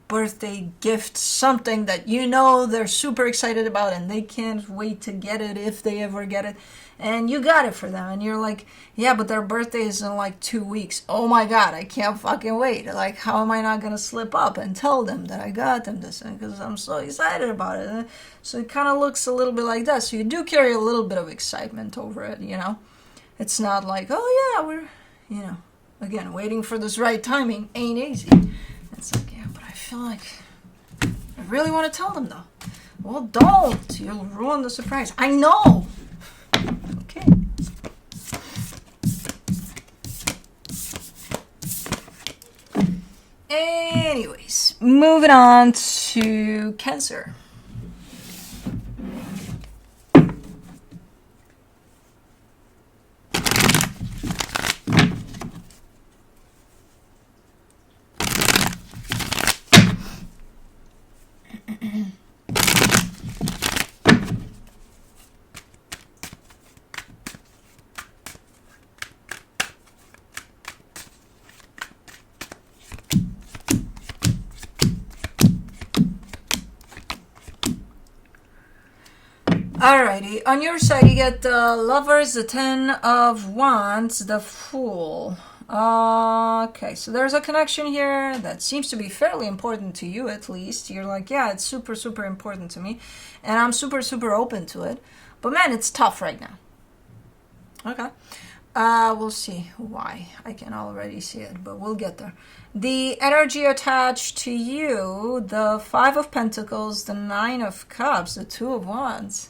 birthday gift, something that you know they're super excited about and they can't wait to get it if they ever get it. And you got it for them, and you're like, yeah, but their birthday is in like 2 weeks. Oh my God, I can't fucking wait. Like, how am I not going to slip up and tell them that I got them this? Because I'm so excited about it. So it kind of looks a little bit like that. So you do carry a little bit of excitement over it, you know. It's not like, oh yeah, we're, you know, again, waiting for this right timing ain't easy. It's like, yeah, but I feel like I really want to tell them though. Well, don't. You'll ruin the surprise. I know. Okay. Anyways, moving on to Cancer. Alrighty, on your side you get the Lovers, the Ten of Wands, the Fool. Okay, so there's a connection here that seems to be fairly important to you, at least. You're like, yeah, it's super, super important to me, and I'm super, super open to it. But man, it's tough right now. Okay, we'll see why. I can already see it, but we'll get there. The energy attached to you, the Five of Pentacles, the Nine of Cups, the Two of Wands.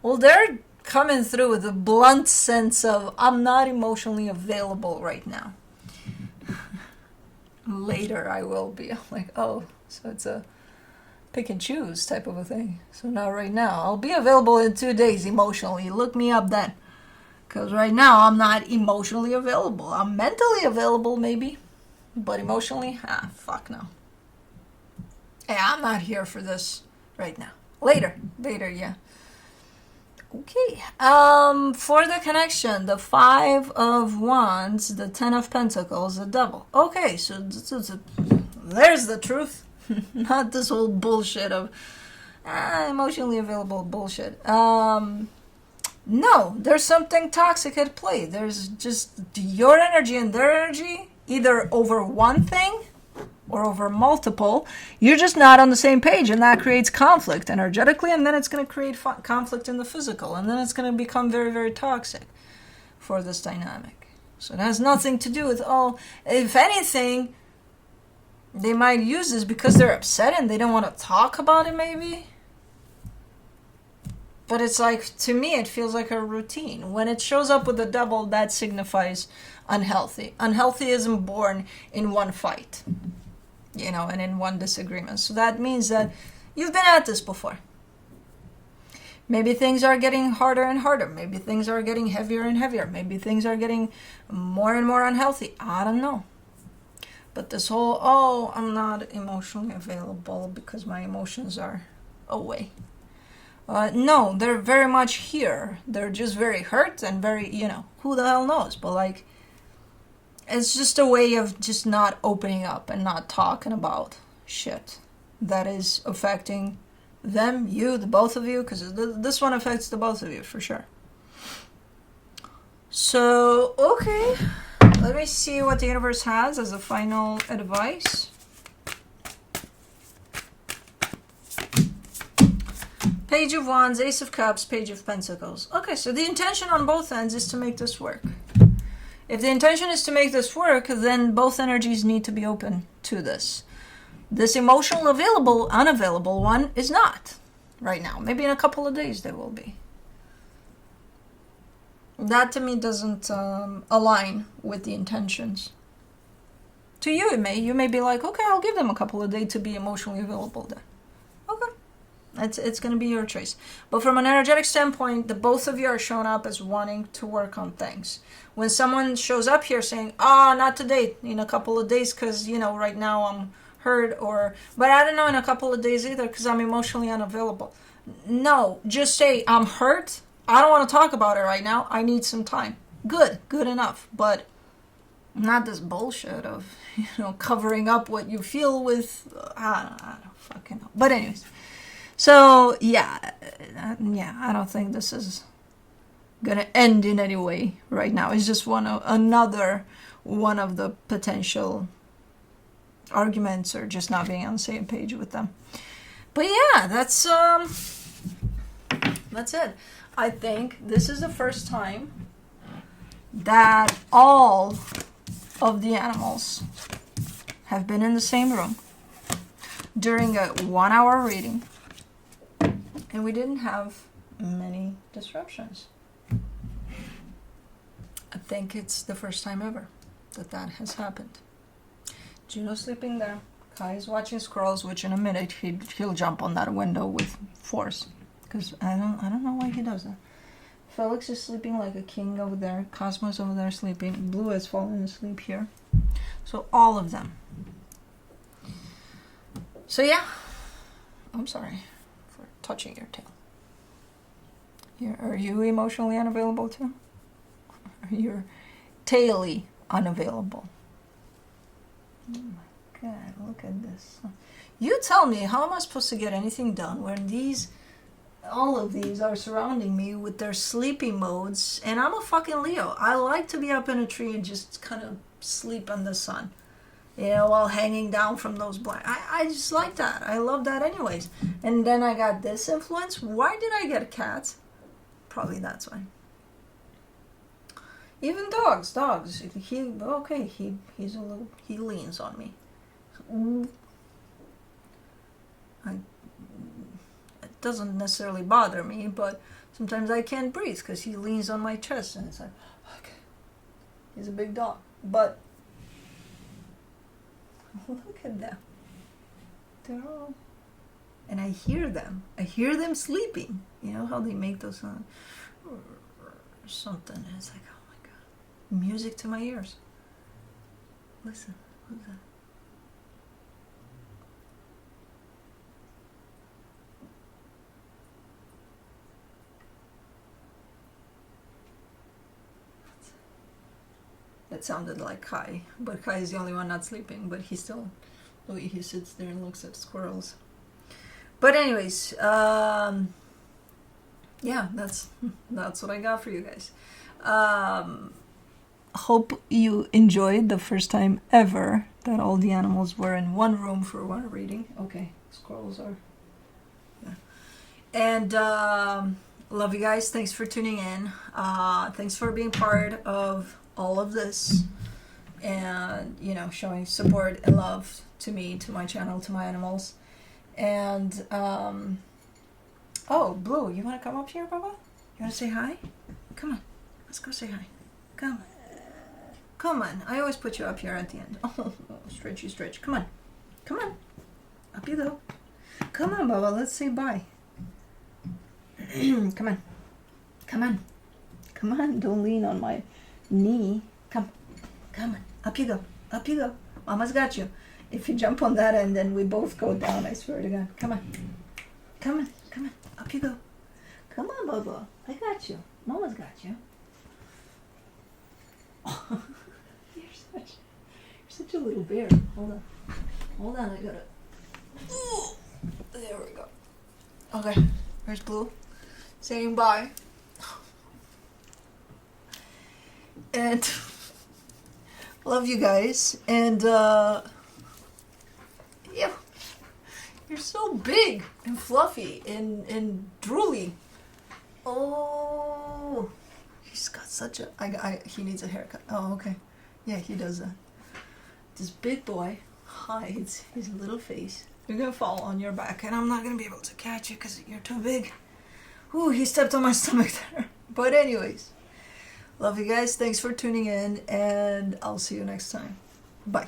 Well, they're coming through with a blunt sense of, I'm not emotionally available right now. Later I will be. I'm like, oh, so it's a pick and choose type of a thing. So not right now. I'll be available in 2 days emotionally. Look me up then. Because right now I'm not emotionally available. I'm mentally available maybe. But emotionally, fuck no. Yeah, I'm not here for this right now. Later, yeah. Okay, for the connection, the Five of Wands, the Ten of Pentacles, the Devil. Okay, so there's the truth. Not this whole bullshit of emotionally available bullshit. No, there's something toxic at play. There's just your energy and their energy, either over one thing or over multiple. You're just not on the same page, and that creates conflict energetically, and then it's going to create conflict in the physical, and then it's going to become very, very toxic for this dynamic. So it has nothing to do with, oh, if anything, they might use this because they're upset and they don't want to talk about it maybe. But it's like, to me, it feels like a routine. When it shows up with the Devil, that signifies unhealthy. Unhealthy isn't born in one fight, you know, and in one disagreement. So that means that you've been at this before. Maybe things are getting harder and harder. Maybe things are getting heavier and heavier. Maybe things are getting more and more unhealthy. I don't know. But this whole, oh, I'm not emotionally available because my emotions are away. No, they're very much here. They're just very hurt and very, you know, who the hell knows? But like, it's just a way of just not opening up and not talking about shit that is affecting them, you, the both of you, because this one affects the both of you for sure. So, okay, let me see what the universe has as a final advice. Page of Wands, Ace of Cups, Page of Pentacles. Okay, so the intention on both ends is to make this work. If the intention is to make this work, then both energies need to be open to this. This emotional unavailable one is not right now. Maybe in a couple of days they will be. That to me doesn't align with the intentions. To you it may. You may be like, okay, I'll give them a couple of days to be emotionally available then. Okay. It's going to be your choice. But from an energetic standpoint, the both of you are showing up as wanting to work on things. When someone shows up here saying, not today, in a couple of days, because, right now I'm hurt, but I don't know in a couple of days either, because I'm emotionally unavailable. No, just say, I'm hurt. I don't want to talk about it right now. I need some time. Good enough. But not this bullshit of, covering up what you feel with, I don't fucking know. But anyways. So, yeah, I don't think this is going to end in any way right now. It's just another one of the potential arguments, or just not being on the same page with them. But yeah, that's it. I think this is the first time that all of the animals have been in the same room during a 1-hour reading. And we didn't have many disruptions. I think it's the first time ever that has happened. Juno's sleeping there. Kai is watching squirrels, which in a minute he'll jump on that window with force. Because I don't know why he does that. Felix is sleeping like a king over there. Cosmo's over there sleeping. Blue has fallen asleep here. So all of them. So yeah. I'm sorry for touching your tail. Are you emotionally unavailable too? Are you taily unavailable? Oh my god, look at this. You tell me, how am I supposed to get anything done when all of these are surrounding me with their sleepy modes, and I'm a fucking Leo. I like to be up in a tree and just kind of sleep in the sun, while hanging down from those blankets. I just like that. I love that anyways. And then I got this influence. Why did I get a cat? Probably that's why. Even dogs. He leans on me. It doesn't necessarily bother me, but sometimes I can't breathe because he leans on my chest, and it's like, okay, he's a big dog. But look at them. They're all, and I hear them. I hear them sleeping. You know how they make those sounds, or something. And it's like, oh my god, music to my ears. Listen, who's that? That sounded like Kai, but Kai is the only one not sleeping, but he sits there and looks at squirrels. But anyways, yeah, that's what I got for you guys. Hope you enjoyed the first time ever that all the animals were in one room for one reading. Okay, squirrels are, yeah. And love you guys. Thanks for tuning in. Thanks for being part of all of this, and showing support and love to me, to my channel, to my animals. And oh, Blue, you want to come up here, Baba? You want to say hi? Come on, let's go say hi. Come on. I always put you up here at the end. Oh, stretch. Come on, up you go. Come on, Baba, let's say bye. Come on, don't lean on my knee. Come on, up you go. Mama's got you. If you jump on that end, then we both go down, I swear to God. Come on, up you go. Come on, Bubba, I got you. Mama's got you. You're such a little bear. Hold on, I gotta. There we go. Okay, where's Blue? Saying bye. And love you guys. And yeah, you're so big and fluffy and drooly. Oh, he's got such a, he needs a haircut. Oh, okay. Yeah, he does that. This big boy hides his little face. You're gonna fall on your back, and I'm not gonna be able to catch you because you're too big. Ooh, he stepped on my stomach there. But anyways, love you guys. Thanks for tuning in, and I'll see you next time. Bye.